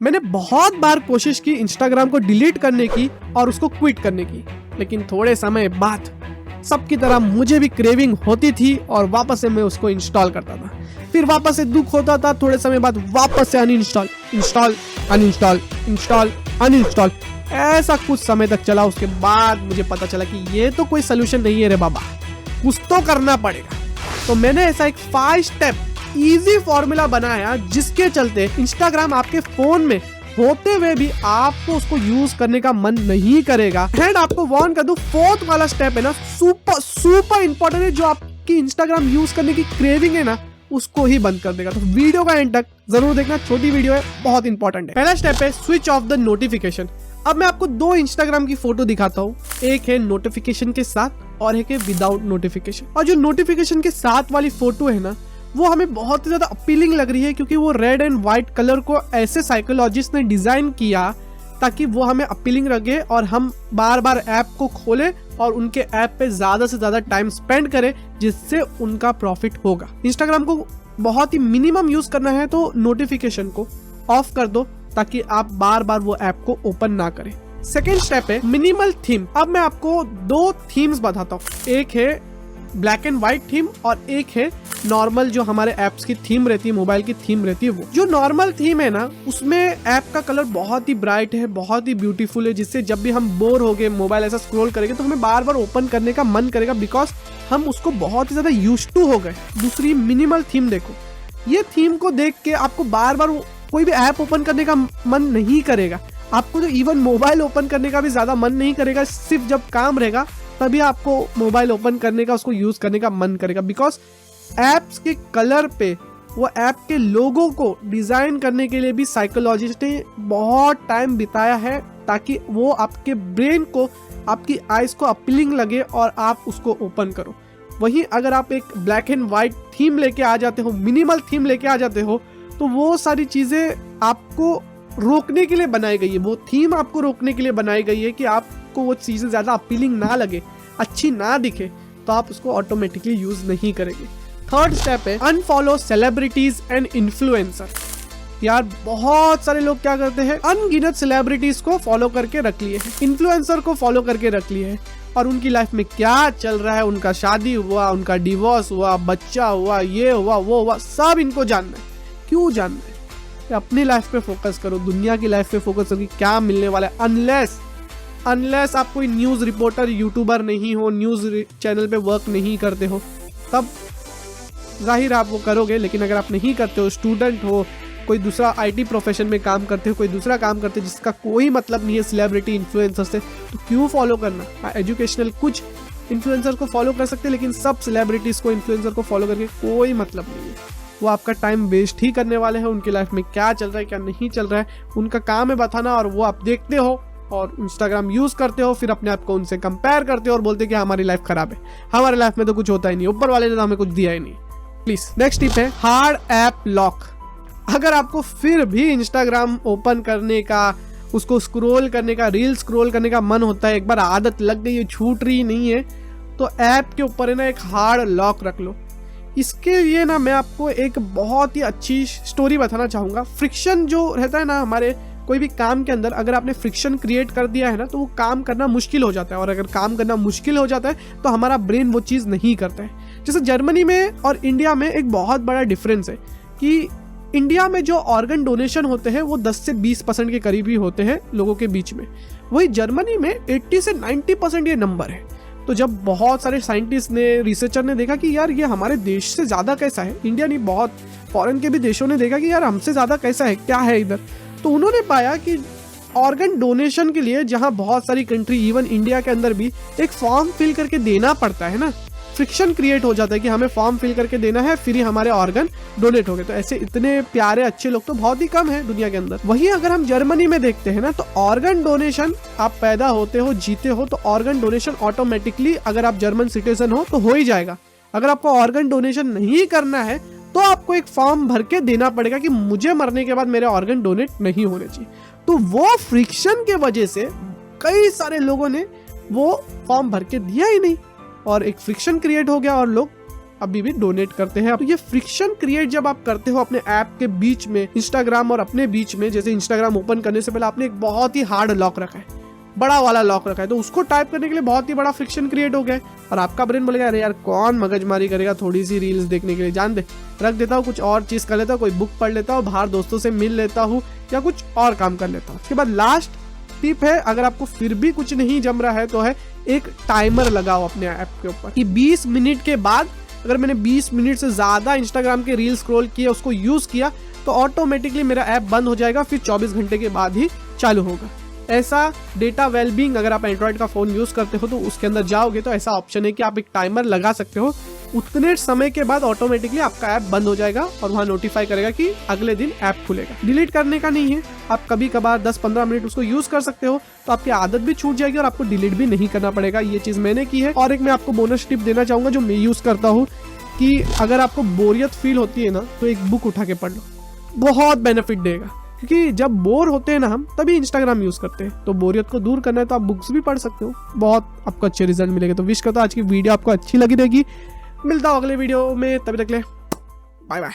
मैंने बहुत बार कोशिश की इंस्टाग्राम को डिलीट करने की और उसको क्विट करने की, लेकिन थोड़े समय बाद सबकी तरह मुझे भी क्रेविंग होती थी और वापस से मैं उसको इंस्टॉल करता था। फिर वापस से दुख होता था, थोड़े समय बाद वापस से uninstall, install, uninstall, install, uninstall, ऐसा कुछ समय तक चला। उसके बाद मुझे पता चला कि ये तो कोई सोल्यूशन नहीं है रे बाबा, कुछ तो करना पड़ेगा। तो मैंने ऐसा एक 5 स्टेप इजी फॉर्मूला बनाया जिसके चलते इंस्टाग्राम आपके फोन में होते हुए भी आपको उसको यूज करने का मन नहीं करेगा। एंड आपको वार्न कर दूं, 4th वाला स्टेप है ना, सुपर इंपॉर्टेंट है, जो आपकी इंस्टाग्राम यूज करने की क्रेविंग है ना, उसको ही बंद कर देगा। तो वीडियो का एंड तक जरूर देखना, छोटी वीडियो है, बहुत इंपॉर्टेंट है। पहला स्टेप है स्विच ऑफ द नोटिफिकेशन। अब मैं आपको 2 इंस्टाग्राम की फोटो दिखाता हूँ, एक है नोटिफिकेशन के साथ और एक है विदाउट नोटिफिकेशन। और जो नोटिफिकेशन के साथ वाली फोटो है ना, वो हमें बहुत ही ज्यादा अपीलिंग लग रही है, क्योंकि वो रेड एंड व्हाइट कलर को ऐसे साइकोलॉजिस्ट ने डिजाइन किया ताकि वो हमें अपीलिंग लगे और हम बार बार ऐप को खोलें और उनके ऐप पे ज्यादा से ज्यादा टाइम स्पेंड करें, जिससे उनका प्रॉफिट होगा। इंस्टाग्राम को बहुत ही मिनिमम यूज करना है तो नोटिफिकेशन को ऑफ कर दो ताकि आप बार बार वो ऐप को ओपन ना करें। सेकेंड स्टेप है मिनिमल थीम। अब मैं आपको 2 थीम्स बताता हूँ, एक है ब्लैक एंड व्हाइट थीम और एक है नॉर्मल जो हमारे ऐप्स की थीम रहती है, मोबाइल की थीम रहती है। वो जो नॉर्मल थीम है ना, उसमें ऐप का कलर बहुत ही ब्राइट है, बहुत ही ब्यूटीफुल है, जिससे जब भी हम बोर हो गए मोबाइल ऐसा स्क्रॉल करेंगे तो हमें बार बार ओपन करने का मन करेगा, बिकॉज हम उसको बहुत ही ज्यादा यूज्ड टू हो गए। दूसरी मिनिमल थीम देखो, ये थीम को देख के आपको बार बार कोई भी ऐप ओपन करने का मन नहीं करेगा, आपको तो इवन मोबाइल ओपन करने का भी ज्यादा मन नहीं करेगा। सिर्फ जब काम रहेगा तभी आपको मोबाइल ओपन करने का, उसको यूज करने का मन करेगा, बिकॉज ऐप्स के कलर पे वो ऐप के लोगों को डिजाइन करने के लिए भी साइकोलॉजिस्ट ने बहुत टाइम बिताया है, ताकि वो आपके ब्रेन को, आपकी आइज को अपीलिंग लगे और आप उसको ओपन करो। वहीं अगर आप एक ब्लैक एंड व्हाइट थीम लेके आ जाते हो, मिनिमल थीम लेके आ जाते हो, तो वो सारी चीजें आपको रोकने के लिए बनाई गई है, वो थीम आपको रोकने के लिए बनाई गई है कि आपको वो चीजें ज्यादा अपीलिंग ना लगे, अच्छी ना दिखे, तो आप उसको ऑटोमेटिकली यूज नहीं करेंगे। थर्ड स्टेप है अनफॉलो सेलिब्रिटीज एंड इन्फ्लुएंसर। यार बहुत सारे लोग क्या करते हैं, अनगिनत सेलिब्रिटीज को फॉलो करके रख लिए हैं, इन्फ्लुएंसर को फॉलो करके रख लिए हैं, और उनकी लाइफ में क्या चल रहा है, उनका शादी हुआ, उनका डिवोर्स हुआ, बच्चा हुआ, ये हुआ, वो हुआ, सब इनको जानना है। क्यों जानना है? अपनी लाइफ पे फोकस करो, दुनिया की लाइफ पे फोकस करो कि क्या मिलने वाला है। अनलेस आप कोई न्यूज रिपोर्टर, यूट्यूबर नहीं हो, न्यूज चैनल पे वर्क नहीं करते हो, तब जाहिर आप वो करोगे। लेकिन अगर आप नहीं करते हो, स्टूडेंट हो, कोई दूसरा IT प्रोफेशन में काम करते हो, कोई दूसरा काम करते हो जिसका कोई मतलब नहीं है सेलिब्रिटी इन्फ्लुएंसर से, तो क्यों फॉलो करना? एजुकेशनल कुछ इन्फ्लुएंसर को फॉलो कर सकते हैं, लेकिन सब सेलिब्रिटीज को, इन्फ्लुएंसर को फॉलो करके कोई मतलब नहीं है। वो आपका टाइम वेस्ट ही करने वाले हैं। उनकी लाइफ में क्या चल रहा है, क्या नहीं चल रहा है, उनका काम है बताना, और वो आप देखते हो और इंस्टाग्राम यूज करते हो, फिर अपने आप को उनसे कंपेयर करते हो और बोलते हो कि हमारी लाइफ खराब है, हमारी लाइफ में तो कुछ होता ही नहीं, ऊपर वाले ने तो हमें कुछ दिया ही नहीं। प्लीज। नेक्स्ट टिप है हार्ड ऐप लॉक। अगर आपको फिर भी इंस्टाग्राम ओपन करने का, उसको स्क्रॉल करने का, रील स्क्रॉल करने का मन होता है, एक बार आदत लग गई है, छूट रही नहीं है, तो ऐप के ऊपर है ना एक हार्ड लॉक रख लो। इसके लिए ना मैं आपको एक बहुत ही अच्छी स्टोरी बताना चाहूँगा। फ्रिक्शन जो रहता है ना हमारे कोई भी काम के अंदर, अगर आपने फ्रिक्शन क्रिएट कर दिया है ना, तो वो काम करना मुश्किल हो जाता है, और अगर काम करना मुश्किल हो जाता है तो हमारा ब्रेन वो चीज़ नहीं करता है। जैसे जर्मनी में और इंडिया में एक बहुत बड़ा डिफरेंस है कि इंडिया में जो ऑर्गन डोनेशन होते हैं वो 10 से 20% के करीब ही होते हैं लोगों के बीच में, वही जर्मनी में 80 से 90% ये नंबर है। तो जब बहुत सारे साइंटिस्ट ने, रिसर्चर ने देखा कि यार ये हमारे देश से ज़्यादा कैसा है, इंडिया नहीं, बहुत फॉरेन के भी देशों ने देखा कि यार हमसे ज़्यादा कैसा है, क्या है इधर, तो उन्होंने पाया कि ऑर्गन डोनेशन के लिए जहां बहुत सारी कंट्री, इवन इंडिया के अंदर भी, एक फॉर्म फिल करके देना पड़ता है ना, फ्रिक्शन क्रिएट हो जाता है कि हमें फॉर्म फिल करके देना है, फिर ही हमारे ऑर्गन डोनेट हो गए। तो ऐसे इतने प्यारे अच्छे लोग तो बहुत ही कम है दुनिया के अंदर। वहीं अगर हम जर्मनी में देखते हैं ना, तो ऑर्गन डोनेशन, आप पैदा होते हो, जीते हो, तो ऑर्गन डोनेशन ऑटोमेटिकली, अगर आप जर्मन सिटीजन हो तो हो ही जाएगा। अगर आपको ऑर्गन डोनेशन नहीं करना है तो आपको एक फॉर्म भर के देना पड़ेगा कि मुझे मरने के बाद मेरे ऑर्गन डोनेट नहीं होने चाहिए। तो वो फ्रिक्शन के वजह से कई सारे लोगों ने वो फॉर्म भर के दिया ही नहीं, और एक फ्रिक्शन क्रिएट हो गया और लोग अभी भी डोनेट करते हैं। तो ये फ्रिक्शन क्रिएट जब आप करते हो अपने ऐप के बीच में, इंस्टाग्राम और अपने बीच में, जैसे इंस्टाग्राम ओपन करने से पहले आपने एक बहुत ही हार्ड लॉक रखा है, बड़ा वाला लॉक रखा है, तो उसको टाइप करने के लिए बहुत ही बड़ा फ्रिक्शन क्रिएट हो गया है। और आपका ब्रेन बोलेगा अरे यार कौन मगजमारी करेगा थोड़ी सी रील्स देखने के लिए, जान दे, रख देता हूँ, कुछ और चीज कर लेता हूँ, कोई बुक पढ़ लेता हूँ, बाहर दोस्तों से मिल लेता हूँ या कुछ और काम कर लेता हूँ। उसके बाद लास्ट टिप है, अगर आपको फिर भी कुछ नहीं जम रहा है तो है एक टाइमर लगाओ अपने ऐप के ऊपर कि 20 मिनट के बाद अगर मैंने 20 मिनट से ज्यादा इंस्टाग्राम के रील स्क्रॉल किए, उसको यूज किया, तो ऑटोमेटिकली मेरा ऐप बंद हो जाएगा, फिर 24 घंटे के बाद ही चालू होगा। ऐसा डेटा वेलबींग, अगर आप एंड्रॉइड का फोन यूज करते हो तो उसके अंदर जाओगे तो ऐसा ऑप्शन है कि आप एक टाइमर लगा सकते हो, उतने समय के बाद ऑटोमेटिकली आपका ऐप बंद हो जाएगा और वहां नोटिफाई करेगा कि अगले दिन ऐप खुलेगा। डिलीट करने का नहीं है, आप कभी कभार 10-15 मिनट उसको यूज कर सकते हो, तो आपकी आदत भी छूट जाएगी और आपको डिलीट भी नहीं करना पड़ेगा। ये चीज मैंने की है। और एक मैं आपको बोनस टिप देना चाहूंगा जो मैं यूज करता हूँ, कि अगर आपको बोरियत फील होती है ना तो एक बुक उठा के पढ़ लो, बहुत बेनिफिट देगा। क्योंकि जब बोर होते हैं ना हम, तभी इंस्टाग्राम यूज करते हैं, तो बोरियत को दूर करना है तो आप बुक्स भी पढ़ सकते हो, बहुत आपको अच्छे रिजल्ट मिलेंगे। तो विश करता हूं आज की वीडियो आपको अच्छी लगी रहेगी। मिलता हूं अगले वीडियो में, तभी तक ले बाय बाय।